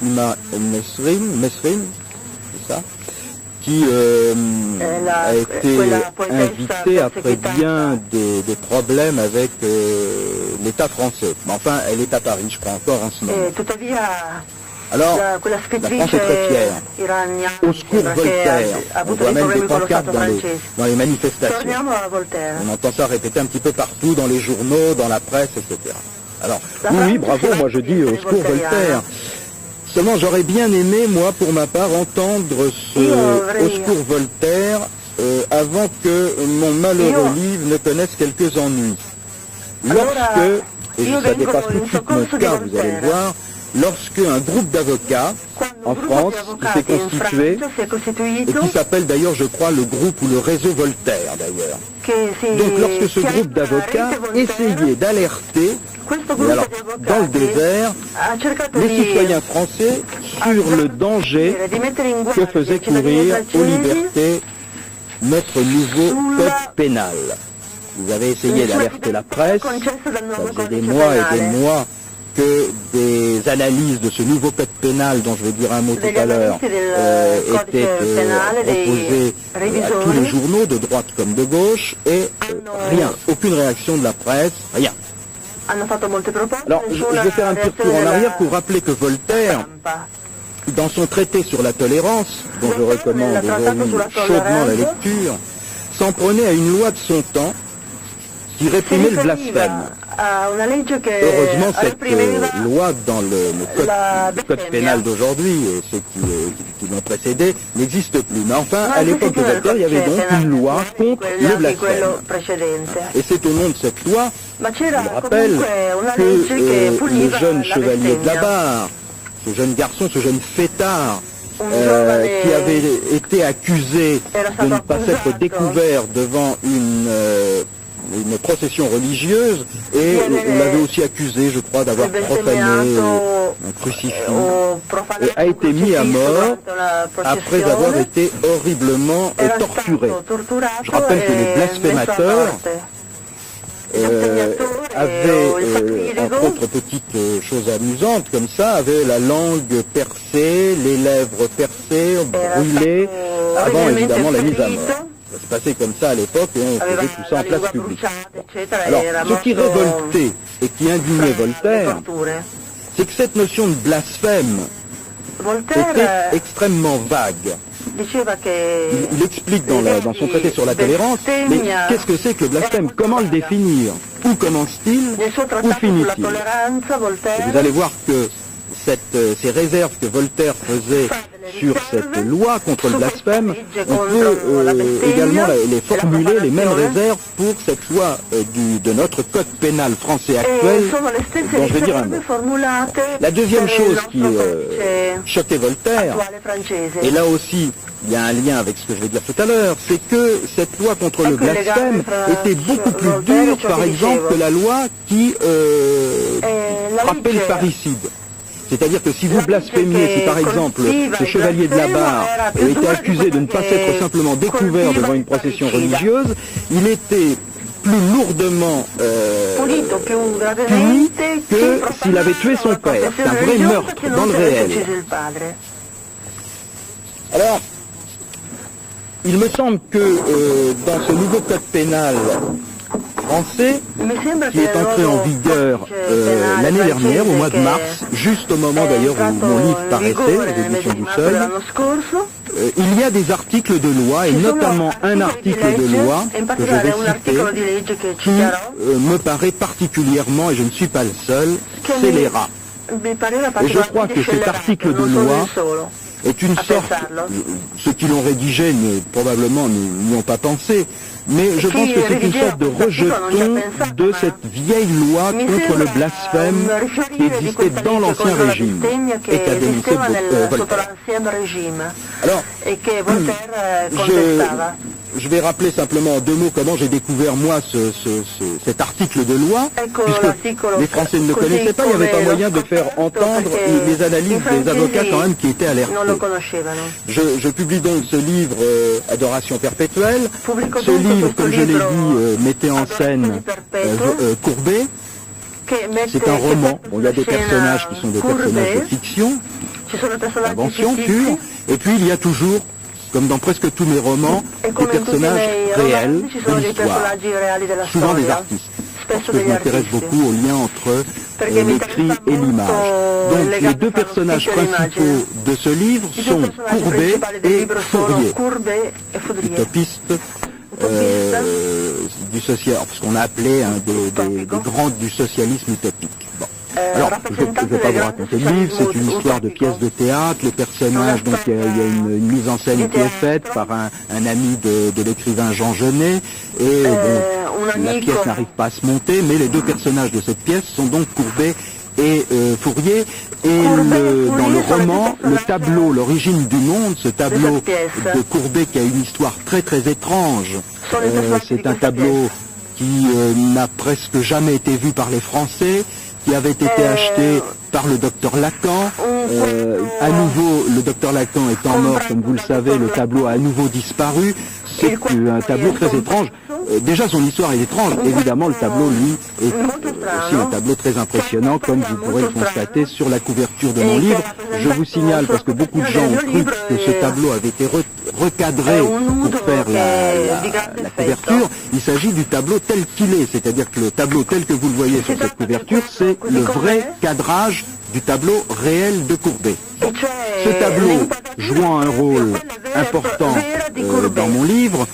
Fatima Mesrin, c'est ça, qui a été invitée après bien des problèmes avec l'État français. Mais enfin, elle est à Paris, je crois, encore en ce moment. Alors, la France est très fière. Au secours Voltaire. On voit même des pancartes dans les manifestations. On entend ça répéter un petit peu partout, dans les journaux, dans la presse, etc. Alors, oui, bravo, moi je dis au secours Voltaire. Seulement, j'aurais bien aimé, moi, pour ma part, entendre ce au secours Voltaire avant que mon malheureux livre ne connaisse quelques ennuis. Lorsque, et ça dépasse tout de suite mon cas, vous allez le voir, lorsque un groupe d'avocats en France qui s'est constitué, et qui s'appelle d'ailleurs, je crois, le groupe ou le réseau Voltaire d'ailleurs. Donc lorsque ce groupe d'avocats essayait d'alerter, alors, dans le désert, les citoyens français sur le danger que faisait courir aux libertés notre nouveau code pénal. Vous avez essayé d'alerter la presse, ça faisait des mois et des mois que des analyses de ce nouveau code pénal, dont je vais dire un mot tout à l'heure, étaient proposées à tous les journaux, de droite comme de gauche, et rien, aucune réaction de la presse, rien. Alors, je vais faire un petit retour en arrière pour rappeler que Voltaire, dans son traité sur la tolérance, dont je recommande aujourd'hui chaudement la lecture, s'en prenait à une loi de son temps qui réprimait le blasphème. Heureusement, cette loi dans le code pénal d'aujourd'hui et ceux qui l'ont précédé n'existe plus. Mais enfin, à l'époque de Voltaire, il y avait donc une loi contre le blasphème. Et c'est au nom de cette loi, je me rappelle, que le jeune chevalier de la Barre, ce jeune garçon, ce jeune fêtard, qui avait été accusé de ne pas s'être découvert devant une procession religieuse, et on l'avait aussi accusé, je crois, d'avoir profané un crucifix, et a été mis à mort après avoir été horriblement torturé. Je rappelle que les blasphémateurs avaient, entre autres petites choses amusantes comme ça, avaient la langue percée, les lèvres percées, brûlées, avant évidemment la mise à mort. Ça se passait comme ça à l'époque et on faisait tout ça en place publique. Alors, ce qui révoltait et qui indignait Voltaire, c'est que cette notion de blasphème était extrêmement vague. Il explique dans son traité sur la tolérance, mais qu'est-ce que c'est que le blasphème? Comment le définir? Où commence-t-il? Où finit-il? Vous allez voir que ces réserves que Voltaire faisait sur cette loi contre le blasphème, on peut également les formuler, les mêmes réserves pour cette loi de notre code pénal français actuel, dont je vais dire un mot. La deuxième chose qui choquait Voltaire, et là aussi il y a un lien avec ce que je vais dire tout à l'heure, c'est que cette loi contre le blasphème était beaucoup plus dure, par exemple, que la loi qui frappait le parricide. C'est-à-dire que si vous blasphémiez, si par exemple ce chevalier de la Barre était accusé de ne pas s'être simplement découvert devant une procession religieuse, il était plus lourdement puni que s'il avait tué son père. C'est un vrai meurtre dans le réel. Alors, il me semble que dans ce nouveau code pénal français, qui est entré en vigueur l'année dernière, au mois de mars, juste au moment d'ailleurs où mon livre paraissait, aux éditions du Seuil, il y a des articles de loi, et notamment un article de loi que je vais citer, qui me paraît particulièrement, et je ne suis pas le seul, scélérat. Et je crois que cet article de loi est une sorte, ceux qui l'ont rédigé probablement n'y ont pas pensé, mais je pense que c'est une sorte de rejeton de cette vieille loi contre le blasphème qui existait dans l'Ancien Régime et qu'a dénoncé Voltaire. Alors, je vais rappeler simplement en deux mots comment j'ai découvert moi cet article de loi, puisque les Français ne le connaissaient pas, il n'y avait pas moyen de faire entendre les analyses des avocats quand même qui étaient alertés. Je publie donc ce livre Adoration perpétuelle. Ce livre, comme je l'ai dit, mettait en scène Courbet. C'est un roman. Bon, il y a des personnages qui sont des personnages de fiction. invention pure, et puis il y a toujours, comme dans presque tous mes romans, des personnages réels de l'histoire, souvent des artistes, parce que je m'intéresse beaucoup au lien entre l'écrit et l'image. Donc les deux personnages principaux de ce livre sont Courbet et Fourier, utopistes du social, ce qu'on a appelé des grands du socialisme utopique. Bon. Alors, je ne vais pas vous raconter le livre, c'est une histoire de pièce de théâtre, les personnages, donc il y a une mise en scène qui est faite par un ami de l'écrivain Jean Genet, et bon, la pièce n'arrive pas à se monter, mais les deux personnages de cette pièce sont donc Courbet et Fourier, et dans le roman, le tableau, l'origine du monde, ce tableau de Courbet qui a une histoire très très étrange, c'est un tableau qui n'a presque jamais été vu par les Français, qui avait été acheté par le docteur Lacan. À nouveau, le docteur Lacan étant mort, comme vous le savez, le tableau a à nouveau disparu. C'est un tableau très étrange. Déjà, son histoire est étrange. Évidemment, le tableau, lui, est aussi un tableau très impressionnant, comme vous pourrez le constater sur la couverture de mon livre. Je vous signale, parce que beaucoup de gens ont cru que ce tableau avait été recadré pour faire la couverture. Il s'agit du tableau tel qu'il est, c'est-à-dire que le tableau tel que vous le voyez sur cette couverture, c'est le vrai cadrage du tableau réel de Courbet. Ce tableau jouant un rôle important dans mon livre,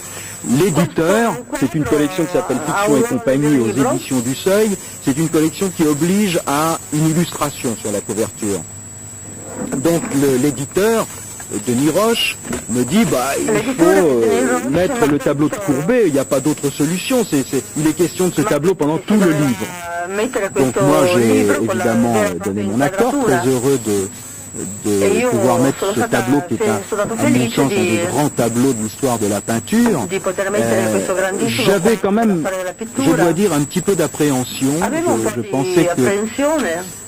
l'éditeur, c'est une collection qui s'appelle Fiction et compagnie aux éditions du Seuil, c'est une collection qui oblige à une illustration sur la couverture. Donc l'éditeur, Denis Roche, me dit il faut mettre le tableau de Courbet, il n'y a pas d'autre solution, il est question de ce tableau pendant tout le livre. Donc moi j'ai évidemment donné mon accord, très heureux de pouvoir mettre ce tableau qui est à mon sens un des grands tableaux de l'histoire de la peinture. J'avais quand même, je dois dire, un petit peu d'appréhension. Je pensais que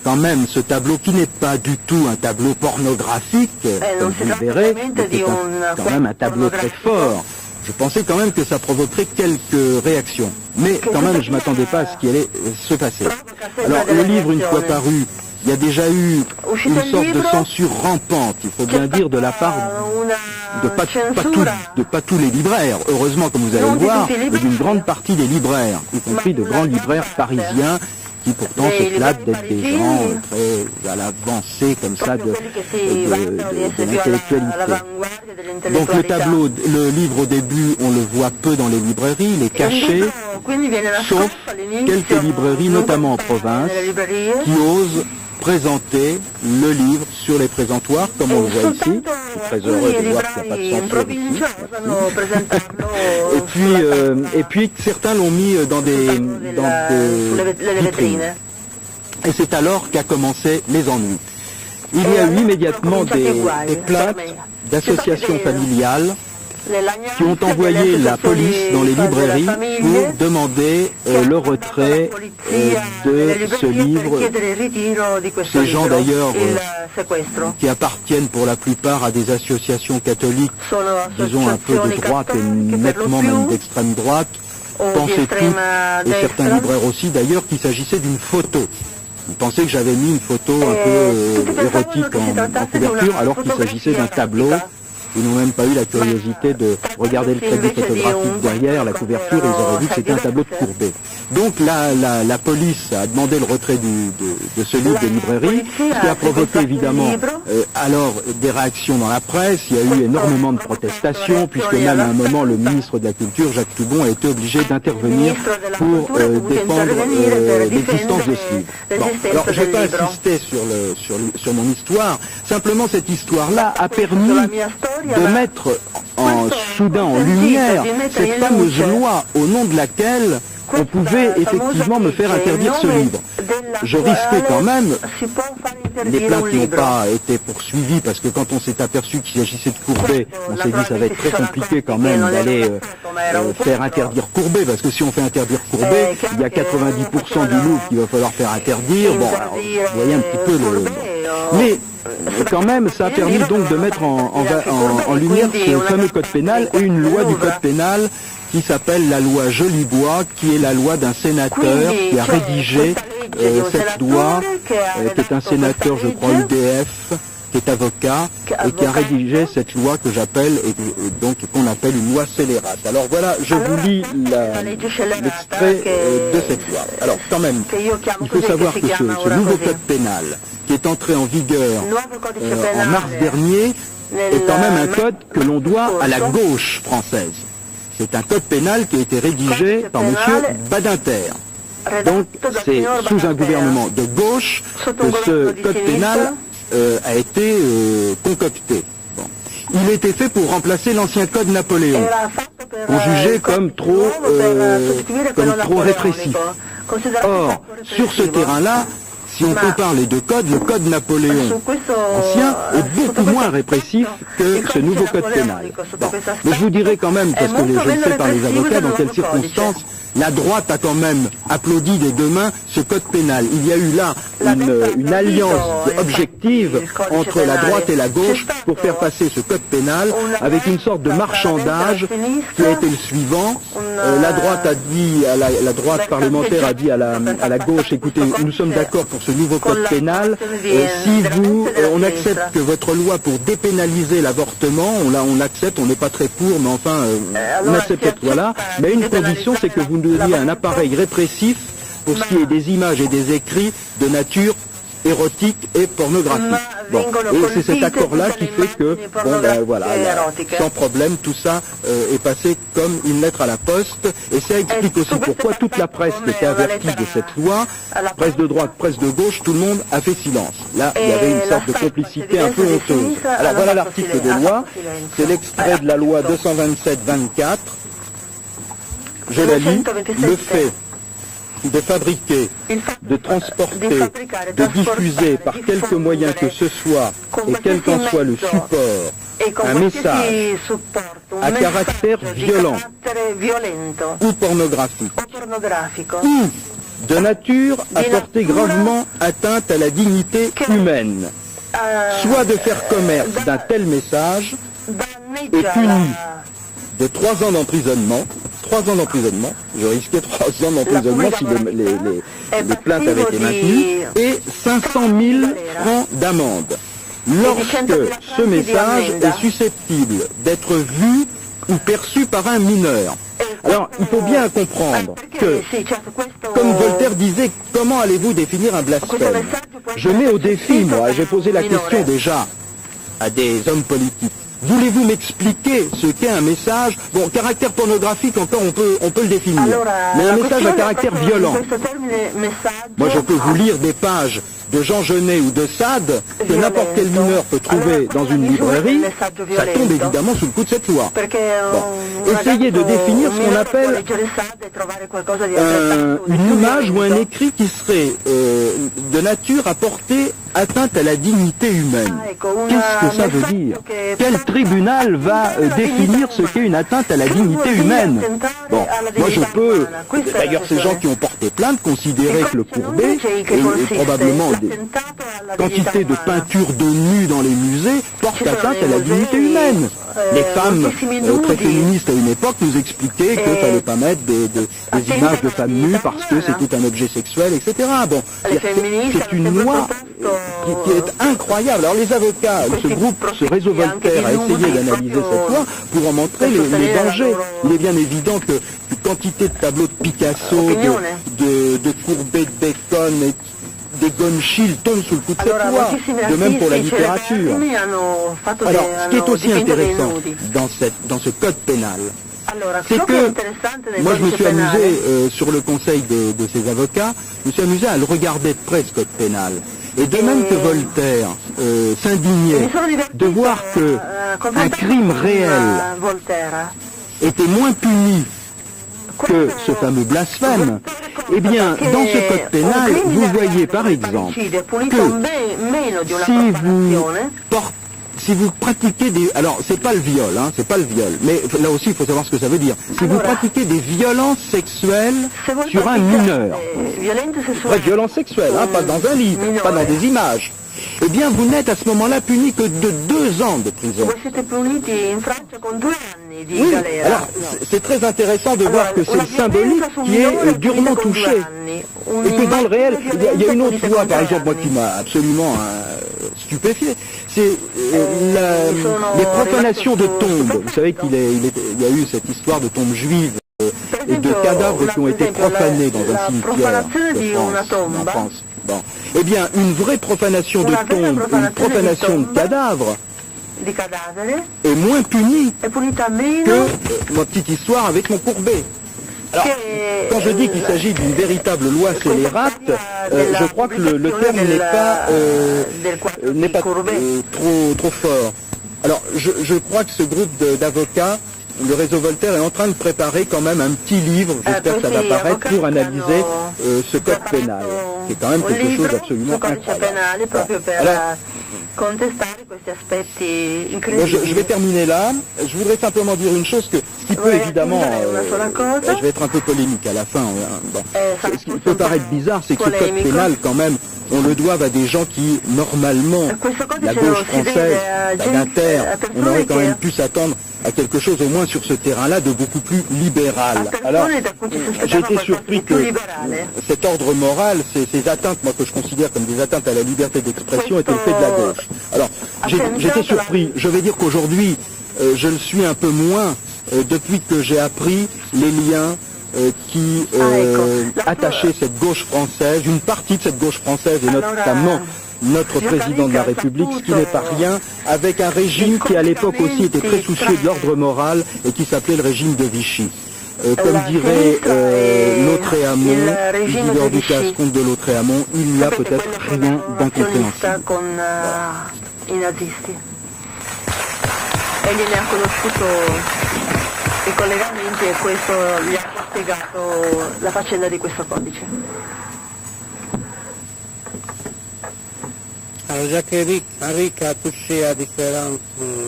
quand même ce tableau qui n'est pas du tout un tableau pornographique, comme vous le verrez, était quand même un tableau très fort. Je pensais quand même que ça provoquerait quelques réactions. Mais quand même, je ne m'attendais pas à ce qui allait se passer. Alors, le livre, une fois paru, il y a déjà eu une sorte de censure rampante, il faut bien dire, de la part de pas tous les libraires, heureusement comme vous allez le voir, mais d'une grande partie des libraires, y compris de grands libraires parisiens, qui pourtant se flattent d'être des gens très à l'avancée comme ça de l'intellectualité. Donc le tableau, le livre au début, on le voit peu dans les librairies, il est caché, sauf quelques librairies, notamment en province, qui osent présenter le livre sur les présentoirs, comme on le voit ici. Je suis très heureux de voir qu'il n'y a pas de censure ici. Et puis certains l'ont mis dans des vitrines. Et c'est alors qu'a commencé les ennuis. Il y a eu immédiatement des plaintes d'associations familiales qui ont envoyé la police dans les librairies pour demander le retrait de ce livre. Ces gens d'ailleurs qui appartiennent pour la plupart à des associations catholiques, disons un peu de droite et nettement même d'extrême droite, pensaient tous, et certains libraires aussi d'ailleurs, qu'il s'agissait d'une photo. Ils pensaient que j'avais mis une photo un peu érotique en couverture alors qu'il s'agissait d'un tableau. Ils n'ont même pas eu la curiosité de regarder le crédit photographique derrière la couverture et ils auraient vu que c'était un tableau de Courbet. Donc la police a demandé le retrait de ce livre des librairies, ce qui a provoqué évidemment alors des réactions dans la presse. Il y a eu énormément de protestations, puisque même à un moment le ministre de la Culture, Jacques Toubon, a été obligé d'intervenir pour défendre l'existence de ce livre. Bon, alors je ne vais pas insister sur mon histoire, simplement cette histoire-là a permis de mettre soudain en lumière cette fameuse loi au nom de laquelle on pouvait effectivement me faire interdire ce livre. Je risquais quand même des plaintes qui n'ont pas été poursuivies parce que quand on s'est aperçu qu'il s'agissait de Courbet, on s'est dit ça va être très compliqué quand même d'aller faire interdire Courbet, parce que si on fait interdire Courbet, il y a 90% du Louvre qu'il va falloir faire interdire. Bon, alors, vous voyez un petit peu le... Mais quand même, ça a permis donc de mettre en lumière ce fameux code pénal et une loi du code pénal qui s'appelle la loi Jolibois, qui est la loi d'un sénateur qui a rédigé cette loi, qui est un sénateur, je crois, UDF, qui est avocat et qui a rédigé cette loi que j'appelle, donc qu'on appelle une loi scélérate. Alors voilà, je vous lis l'extrait de cette loi. Alors quand même, il faut savoir que ce nouveau code pénal, qui est entré en vigueur en mars dernier, est quand même un code que l'on doit à la gauche française. C'est un code pénal qui a été rédigé par M. Badinter. Donc c'est sous un gouvernement de gauche que ce code pénal a été concocté. Bon. Il a été fait pour remplacer l'ancien code Napoléon, qu'on jugeait comme trop répressif. Or, sur ce terrain-là, si on compare les deux codes, le code Napoléon ancien est beaucoup moins répressif que ce nouveau code pénal. Bon. Mais je vous dirai quand même, parce que je le sais par les avocats, dans quelles circonstances la droite a quand même applaudi des deux mains ce code pénal. Il y a eu là une alliance objective entre la droite et la gauche pour faire passer ce code pénal avec une sorte de marchandage qui a été le suivant. La droite a dit, la droite parlementaire a dit à la gauche, écoutez, nous sommes d'accord pour ce nouveau code pénal. Si on accepte que votre loi pour dépénaliser l'avortement, on l'accepte, on n'est pas très pour, mais enfin, on accepte cette loi-là. Mais une condition, c'est que vous nous donniez un appareil répressif pour ce qui est des images et des écrits de nature érotique et pornographique. Bon. Et c'est cet accord-là qui fait que, bon ben voilà, sans problème, tout ça est passé comme une lettre à la poste, et ça explique aussi pourquoi toute la presse qui était avertie de cette loi, presse de droite, presse de gauche, tout le monde a fait silence. Là, il y avait une sorte de complicité un peu honteuse. Alors voilà l'article de loi, c'est l'extrait de la loi 227-24, je la lis, le fait de fabriquer, de transporter, de diffuser par quelque moyen que ce soit, et quel qu'en soit le support, un message à caractère violent ou pornographique, ou de nature à porter gravement atteinte à la dignité humaine, soit de faire commerce d'un tel message, est puni de 3 ans d'emprisonnement. 3 ans d'emprisonnement, je risquais 3 ans d'emprisonnement si les plaintes avaient été maintenues, et 500 000 francs d'amende. Lorsque ce message est susceptible d'être vu ou perçu par un mineur. Alors, il faut bien comprendre que, comme Voltaire disait, comment allez-vous définir un blasphème? Je mets au défi, moi, j'ai posé la question déjà à des hommes politiques. Voulez-vous m'expliquer ce qu'est un message? Bon, caractère pornographique, encore on peut le définir. Mais un message à caractère violent. Moi, je peux vous lire des pages de Jean Genet ou de Sade que n'importe quel mineur peut trouver dans une librairie. Ça tombe évidemment sous le coup de cette loi. Bon. Essayez de définir ce qu'on appelle une image ou un écrit qui serait de nature à porter atteinte à la dignité humaine. Qu'est-ce que ça veut dire? Quel tribunal va définir ce qu'est une atteinte à la dignité humaine? Bon, moi je peux, d'ailleurs ces gens qui ont porté plainte considéraient que le Courbet, et probablement des quantités de peintures de nus dans les musées, portent atteinte à la dignité humaine. Les femmes très féministes à une époque nous expliquaient qu'il ne fallait pas mettre des images de femmes nues parce que c'était un objet sexuel, etc. Bon, c'est une loi qui est incroyable. Alors les avocats, ce groupe, ce réseau Voltaire a essayé d'analyser cette loi pour en montrer les dangers. Il est bien évident que une quantité de tableaux de Picasso, de Courbet, de Bacon et des Gonchil tombent sous le coup de cette loi, de même pour la littérature. Alors, ce qui est aussi intéressant dans ce code pénal, c'est que moi je me suis amusé sur le conseil de ces avocats, je me suis amusé à le regarder de près ce code pénal. Et de même que Voltaire s'indignait de voir qu'un crime réel était moins puni que ce fameux blasphème, eh bien, dans ce code pénal, vous voyez par exemple que si vous pratiquez des... Alors, c'est pas le viol, hein, c'est pas le viol, mais là aussi, il faut savoir ce que ça veut dire. Si vous pratiquez des violences sexuelles sur un mineur, violences sexuelles, hein, pas dans un livre, pas dans des images, eh bien, vous n'êtes à ce moment-là puni que de 2 ans de prison. Oui, alors, c'est très intéressant de voir que c'est le symbolique qui est durement touché. Et que dans le réel, il y a une autre loi, par exemple, moi qui m'a absolument stupéfiés. C'est les profanations de tombes. Vous savez qu'il y a eu cette histoire de tombes juives et de cadavres qui ont été profanés dans un cimetière en France. Bon. Eh bien, une vraie profanation de tombes, une profanation de cadavres est moins punie que ma petite histoire avec mon Courbet. Alors, quand je dis qu'il s'agit d'une véritable loi scélérate, je crois que le terme n'est pas trop fort. Alors, je crois que ce groupe d'avocats, le réseau Voltaire, est en train de préparer quand même un petit livre, j'espère que ça va paraître, pour analyser ce code pénal, qui est quand même quelque chose d'absolument incroyable. Alors, je vais terminer là. Je voudrais simplement dire une chose, que ce qui peut évidemment, je vais être un peu polémique à la fin, bon. Ce qui peut paraître bizarre, c'est que ce code pénal, quand même, on le doit à des gens qui, normalement, la gauche française, d'Inter, on aurait quand même pu s'attendre à quelque chose au moins sur ce terrain-là de beaucoup plus libéral. Alors, j'ai été surpris que cet ordre moral, ces atteintes, moi que je considère comme des atteintes à la liberté d'expression, étaient le fait de la gauche. Alors, j'étais surpris. Je vais dire qu'aujourd'hui, je le suis un peu moins depuis que j'ai appris les liens qui attachaient cette gauche française, une partie de cette gauche française, et notamment notre président de la République, ce qui n'est pas rien, avec un régime qui à l'époque aussi était très soucieux de l'ordre moral et qui s'appelait le régime de Vichy. Comme dirait Lautréamont, leader du casse-compte de Lautréamont, il n'y a peut-être rien d'incompréhensible. Egli ne ha conosciuto i collegamenti e questo gli ha spiegato la faccenda di questo codice. Alors Jacques-Henrique a touché à différentes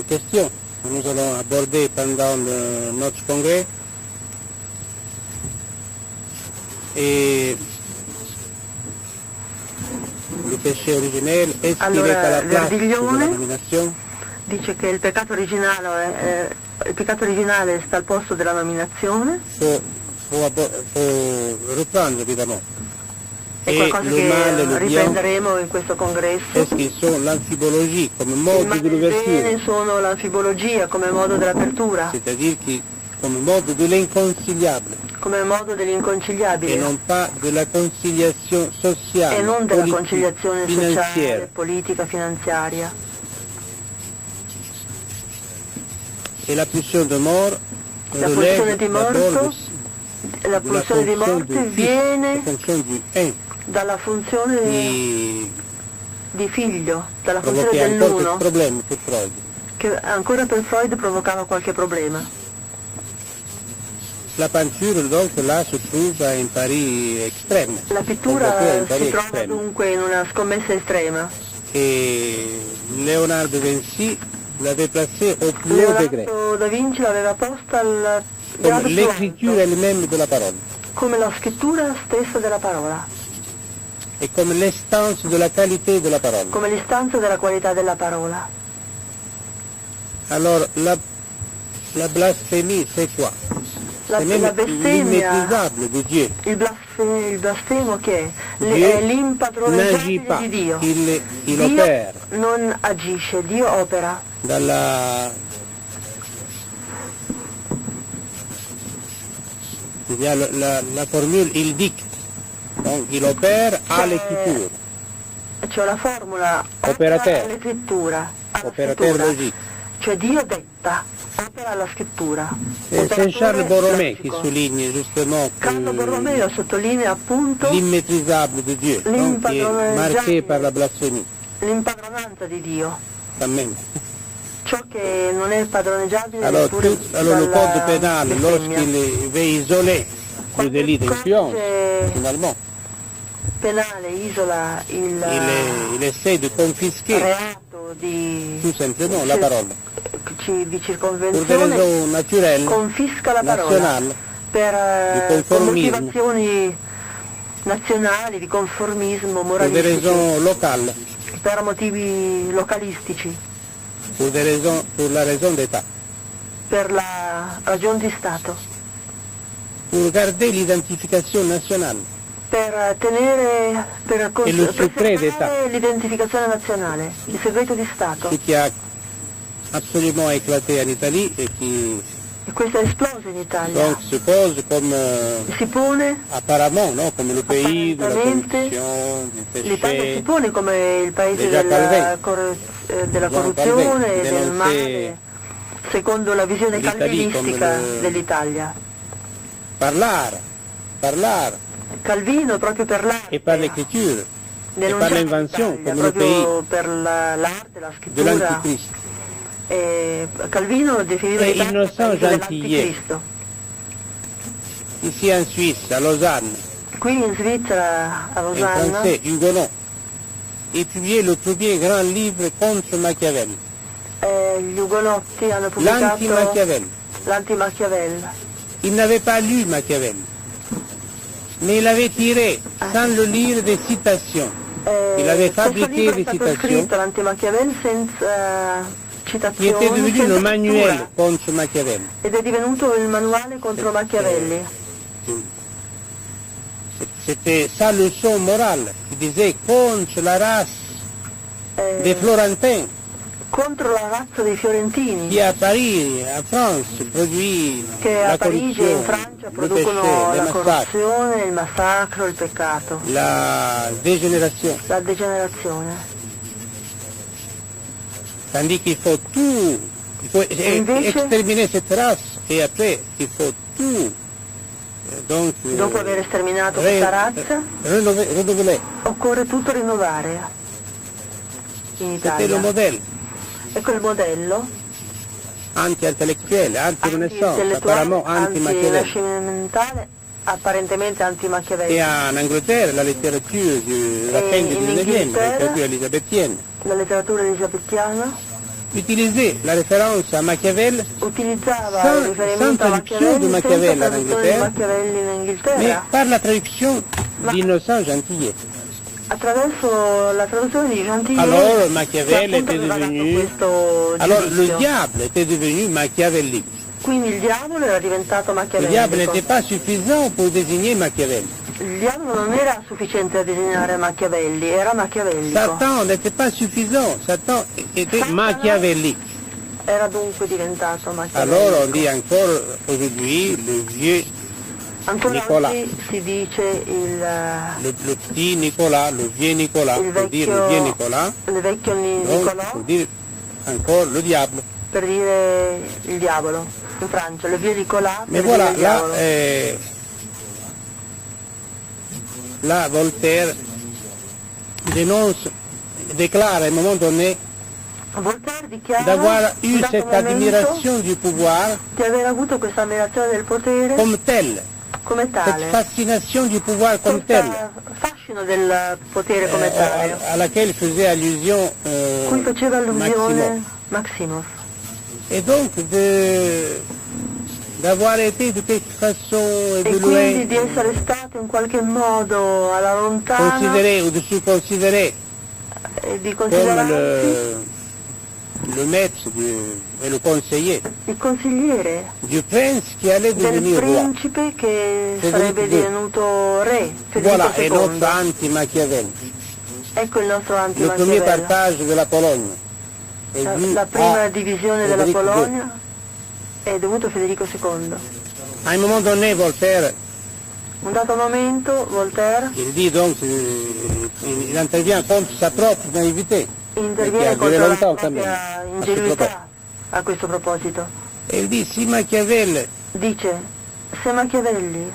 questions que nous allons aborder pendant notre congrès. Et le péché originel, est-ce qu'il est à la place de la nomination? Dice che il peccato originale sta al posto della nominazione. Faut reprendre évidemment. È qualcosa che riprenderemo in questo congresso. Est-ce qu'ils sont l'amphibologie come modo di l'ouverture? Sono l'amfibologia come modo dell'apertura. C'est-à-dire come modo de l'inconciliable. Come modo dell'inconciliabile. E non pas de la conciliation sociale. E non della conciliazione sociale, politica, finanziaria. E la pulsione di morte viene dalla funzione di figlio, dalla funzione dell'uno, che ancora per Freud provocava qualche problema. La peinture donc là se trouve in pari extrême. La pittura si trova dunque in una scommessa estrema. E Leonardo da Vinci l'aveva placé au plus haut degré. Leonardo da Vinci l'aveva posta al comme l'écriture elle-même de la parole. Come la scrittura stessa della parola. E come l'instance de la qualité de la parole. Come l'istanza della qualità della parola. Alors la blasphémie c'est quoi? La bestemmia, di Dio. il blasfemo che è l'impadroneggiamento di Dio. Dio non agisce, Dio opera. La formule il dicte, donc il opère à l'écriture. Cioè la formula operateur, all'escrittura, operateur logique. Cioè Dio detta, opera alla scrittura. C'est Charles Borromée qui souligne justement Carlo Borromeo sottolinea appunto l'immaîtrisable di Dio, donc qui est marqué par la blasphémie. L'impadronanza di Dio. Quand même. Ciò che non è padroneggiabile. Alors le code pénal, lorsqu'il veut isoler le délit d'influence, finalement, penale isola il essaie de confisquer reato di tout simplement la parole. Di circonvenzione, pour des raisons naturelles, confisca la parola per motivazioni nazionali, di conformismo, pour des raisons locales, per motivi localistici, pour la raison d'État, per la ragione di Stato, pour garder l'identification nazionale, per Et le secret d'État. preservare l'identificazione nazionale, il segreto di Stato. Ce qui a absolument éclaté en Italie et qui E questo è esploso in Italia. donc se pose comme Si pone, apparemment, non, comme le pays de la Apparentemente, corruption, du l'Italia si péché. pone come il paese Déjà della Jean corruzione Calvin e del dénonçait male, secondo la visione l'Italie calvinistica come le- dell'Italia. Par l'art Calvino proprio per l'arte, et par l'écriture et par denunciava l'invention l'Italia, comme le pays proprio per l'arte, la de scrittura. l'Antichrist. E Calvino definiva E l'Italia il innocent paese gentillet. dell'Anticristo. Ici en Suisse, à Lausanne, Qui in Svizzera, a un Losanna, Français, Hugonon, a publié le premier grand livre contre Machiavel, gli Ugonotti hanno pubblicato l'anti-Machiavel. l'anti-Machiavel. Il n'avait pas lu Machiavel, mais il avait tiré, sans le lire, des citations. Il avait Questo fabriqué libro è des stato citations scritto l'anti-Machiavel senza qui citazioni, étaient devenues senza le manuel scrittura, contre Machiavel. ed è divenuto il manuale contro Machiavelli. C'était sa leçon morale, qui disait contre la race des Florentins, Contro la razza dei fiorentini, qui à Paris, en France, produit che a la Parigi e in corruption, Francia le producono péché, la le massacres, corruzione, il massacro, il peccato, la dégénération. la degenerazione. Tandis qu'il faut tout, il faut invece- exterminer cette race et après il faut tout, donc Dopo aver sterminato questa razza, renouveler. occorre tutto rinnovare in C'était le Italia. modèle Ecco il modello anti-intellectuel, anti-renaissance, anti-intellettuale, apparemment anti-Machiavel. anti-rinascimentale, apparentemente Et anti-Machiavelli. en Angleterre, la littérature de la fin du in 19e, la Inghilterra- littérature élisabéthienne, La letteratura elisabettiana utilisait la référence à Machiavel, utilizzava Sans- il riferimento sans a traduzione di Machiavelli Machiavelli senza in traduzione di Inghilterra, Machiavelli in mais Inghilterra, par la traduction d'Innocent Gentillet. attraverso la traduzione di Gentillet. Alors che Machiavel appunto était aveva dato devenu, questo alors le giudizio. diable était devenu machiavélique. Quindi il diavolo era diventato Le diable n'était machiavellico. pas suffisant pour désigner Machiavel. Il diavolo non era sufficiente a disegnare Machiavelli, era machiavellico. Satan n'était pas suffisant, Satan était Satan- machiavélique. Era dunque diventato Alors machiavellico. on dit encore aujourd'hui le vieux, Ancora Nicolas. oggi si dice le petit Nicolas, le vieux Nicolas, il pour dire le vieux Nicolas, vecchio donc Nicolò pour dire encore le diable. per dire il diavolo. In Francia, le vie Nicolà Mais per voilà, dire il là, diavolo. là Voltaire déclare à un moment donné Voltaire dichiara d'avoir eu in dato cette momento admiration du pouvoir di aver avuto questa ammirazione del potere comme tel, come cette tale, fascination du pouvoir comme tel, questo fascino del potere come tale, à laquelle faisait allusion cui faceva allusione Maximov. Maximov. Et donc d'avoir été de quelque façon et de E loin quindi di essere stato in qualche modo alla lontana considéré ou de se considérer e di comme considerarsi le maître et le conseiller il consigliere du prince qui allait del devenir roi. principe che Federico sarebbe II. divenuto re, Federico Voilà, et notre II. anti-Machiavel. Ecco il nostro Le premier anti-Machiavello. partage de la Pologne est dû La prima à divisione della Federico II. Polonia è dovuto a Federico II. À un moment donné, Voltaire, Un dato momento Voltaire il dit donc, il intervient contre sa propre naïveté. interviene Che contro duré la longtemps quand même, propria à ce propos. ingenuità a questo proposito. Et il dit, si Machiavel Dice, se Machiavelli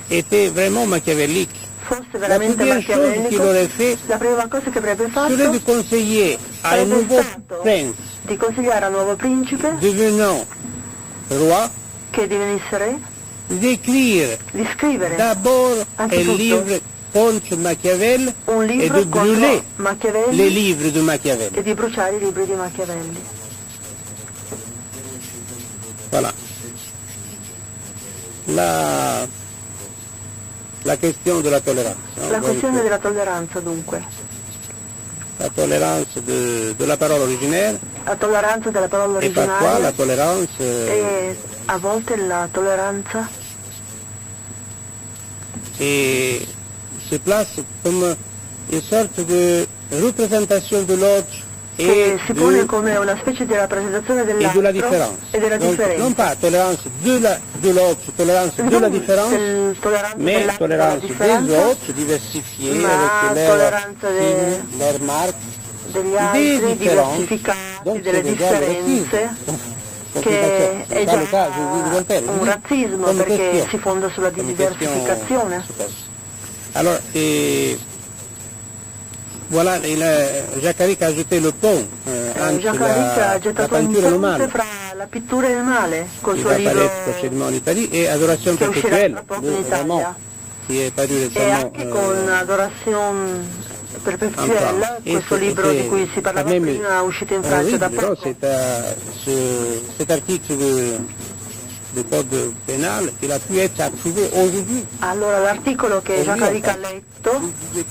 était vraiment machiavélique, fosse la veramente première chose qu'il machiavellico, aurait fait la prima cosa che avrebbe serait de fatto conseiller à un sarebbe nouveau stato prince di consigliare al nuovo principe devenant roi che divenisse re d'écrire di scrivere d'abord un Anzitutto, livre contre Machiavel un et libro de brûler contro Machiavelli les livres de Machiavel. e di bruciare i libri di Machiavelli. Voilà. La question de la tolérance. hein. La Donc, questione della tolleranza dunque, la tolérance de la parole originaire la tolleranza della parola et parfois la originaria tolérance e a volte la tolleranza et se place comme une sorte de représentation de l'autre che si pone come una specie di rappresentazione dell'altro e della differenza. e della differenza. Non pas tolérance de l'autre, tolérance de la différence, mais tolérance des autres, diversifiée avec leurs signes, leurs marques, degli altri diversificati, delle differenze, che è già un razzismo perché si fonda sulla diversificazione. Alors, voilà, Jacques Aric a ajouté le pont entre la peinture e il male, fra la pittura e il male, col qui suo va libro apparaître prochainement en Italie, et Adoration che uscirà perpétuelle, tra poco in le roman, Italia, qui est paru e récemment anche con Adoration Perpetuelle, questo libro di cui si parlava prima, uscito in Francia da poco. Cet article du code pénal, il a pu être approuvé aujourd'hui. Allora, l'articolo che Jacques Aric ha letto, il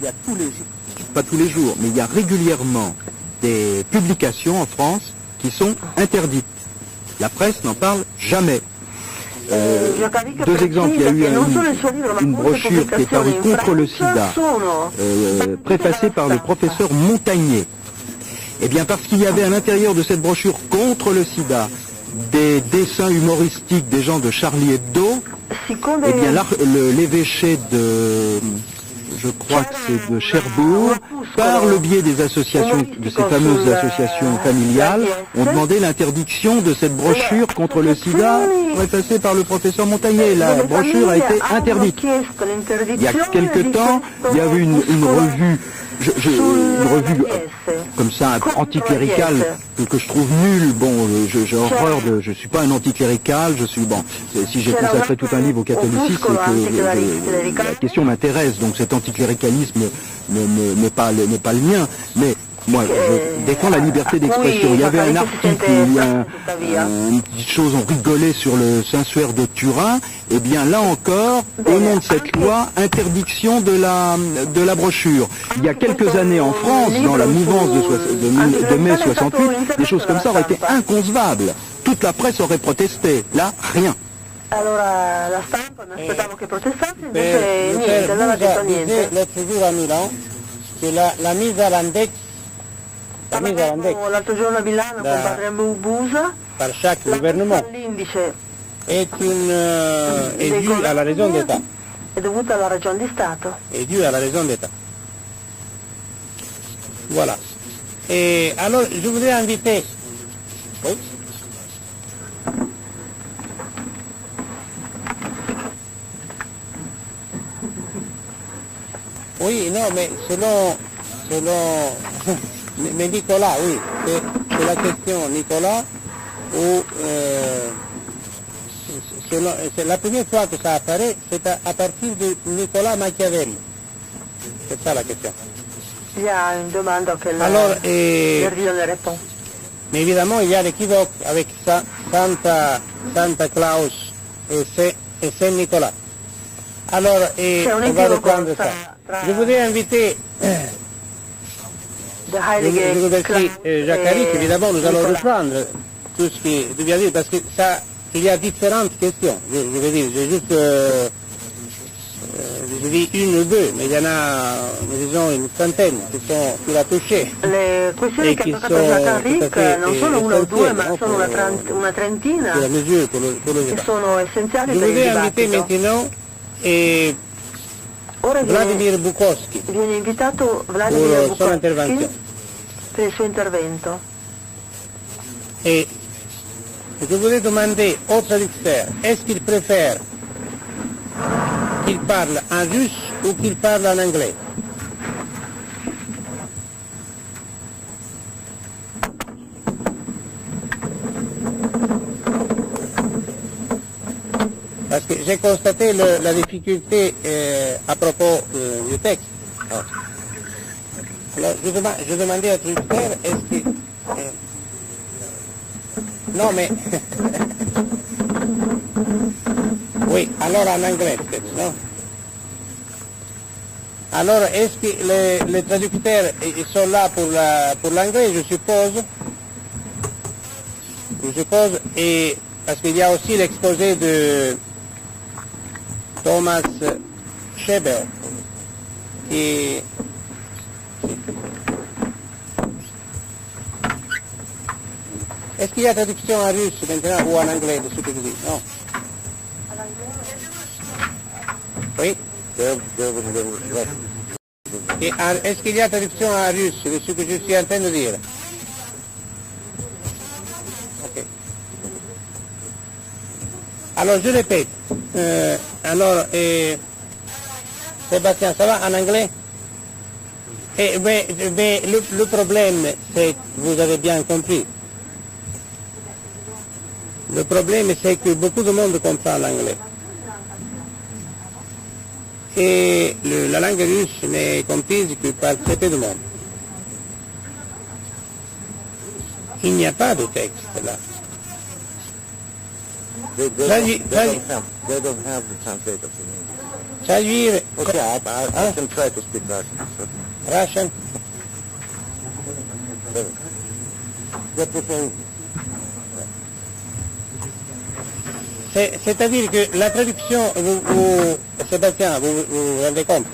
y a pas tous les jours, mais il y a régulièrement des publications en France qui sont interdites. La presse n'en parle jamais. Deux exemples, il y a eu une brochure qui est parue contre le sida, préfacée par le professeur Montagnier. Eh bien parce qu'il y avait à l'intérieur de cette brochure contre le sida des dessins humoristiques des gens de Charlie Hebdo, eh bien l'évêché de, je crois que c'est de Cherbourg, par le biais des associations, de ces fameuses associations familiales, ont demandé l'interdiction de cette brochure contre le sida préfacée par le professeur Montagnier. La brochure a été interdite. Il y a quelque temps, il y avait une revue, une revue comme ça anticléricale que je trouve nulle. Bon, j'ai horreur de, je suis pas un anticlérical, je suis bon. Si j'ai consacré tout un livre au catholicisme, c'est que la question m'intéresse. Donc cet anticléricalisme n'est pas le mien, mais moi, je défends la liberté d'expression. Il y avait un article, une petite chose, on rigolait sur le sensuaire de Turin. Eh bien, là encore, au nom de cette loi, interdiction de la brochure. Il y a quelques années en France, dans la mouvance de mai 68, des choses comme ça auraient été inconcevables. Toute la presse aurait protesté. Là, rien. Allora, la stampa, mi aspettavo che protestasse, invece niente, non ha detto niente. L'autre jour à Milan, que la mise à l'index, l'altro giorno a Milano con padre Busa, par chaque gouvernement, l'indice est dû à la raison d'État. è dovuta alla ragione di Stato. Est dû à la raison d'État. Voilà. Et alors, je voudrais inviter... Oui. Oui, non, mais selon mais Nicolas, oui, c'est la question, Nicolas, où c'est la première fois que ça apparaît, c'est à partir de Nicolas Machiavelli. C'est ça la question. Il y a une demande auquel Gerville ne répond. Mais évidemment, il y a l'équivoque avec Santa Claus et Saint-Nicolas. Alors, on va reprendre ça. Je voudrais inviter... Je vous remercie, Jacques Aric. Évidemment, nous allons reprendre tout ce qui devient dit, parce que ça, il y a différentes questions. Je veux dire, j'ai juste, je dis une ou deux, mais il y en a, disons, une centaine qui l'ha touché. Le questioni che ha toccato Jacques Aric non sono una o due, ma sono una trentina, che sono essenziali per il dibattito. Je voudrais inviter maintenant Vladimir Bukovsky viene invitato Vladimir Bukovsky per il suo intervento. Et je voudrais demander au traducteur, est-ce qu'il préfère qu'il parle en russe ou qu'il parle en anglais? Parce que j'ai constaté la difficulté à propos du texte. Alors, je demandais à traducteur, est-ce que... non, mais... oui, alors en anglais, peut-être, non? Alors, est-ce que les traducteurs ils sont là pour l'anglais, je suppose? Et parce qu'il y a aussi l'exposé Thomas Scheber, qui... Est-ce qu'il y a traduction en russe maintenant ou en anglais de ce que je dis? Non. Oui. Est-ce qu'il y a traduction en russe de ce que je suis en train de dire? Ok. Alors je répète. Sébastien, ça va en anglais? Mais le problème, c'est que vous avez bien compris. Le problème, c'est que beaucoup de monde comprend l'anglais. Et la langue russe n'est comprise que par très peu de monde. Il n'y a pas de texte là. They don't have the translators in English. Traduire. Okay, I can try to speak Russian. Russian. C'est-à-dire que la traduction, Sébastien, vous vous rendez compte?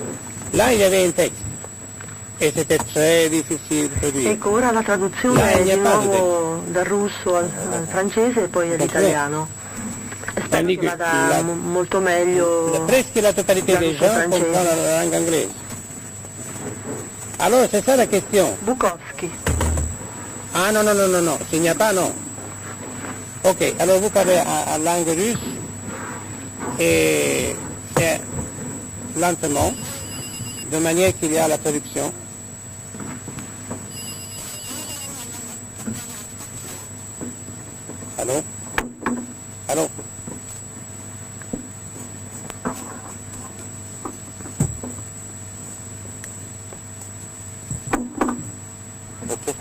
Là, il y avait un texte. E c'était très difficile di traduire. Ecco, ora la traduzione è di nuovo dal russo al francese e poi all'italiano. Spero che vada molto meglio. Presque la totalité des gens comprennent la langue anglaise. Alors, c'est ça la question. Bukowski. Ah non, s'il n'y a pas, non. Ok, alors vous parlez en langue russe et lentement, de manière qu'il y a la traduction. Allô? Allô? Ok.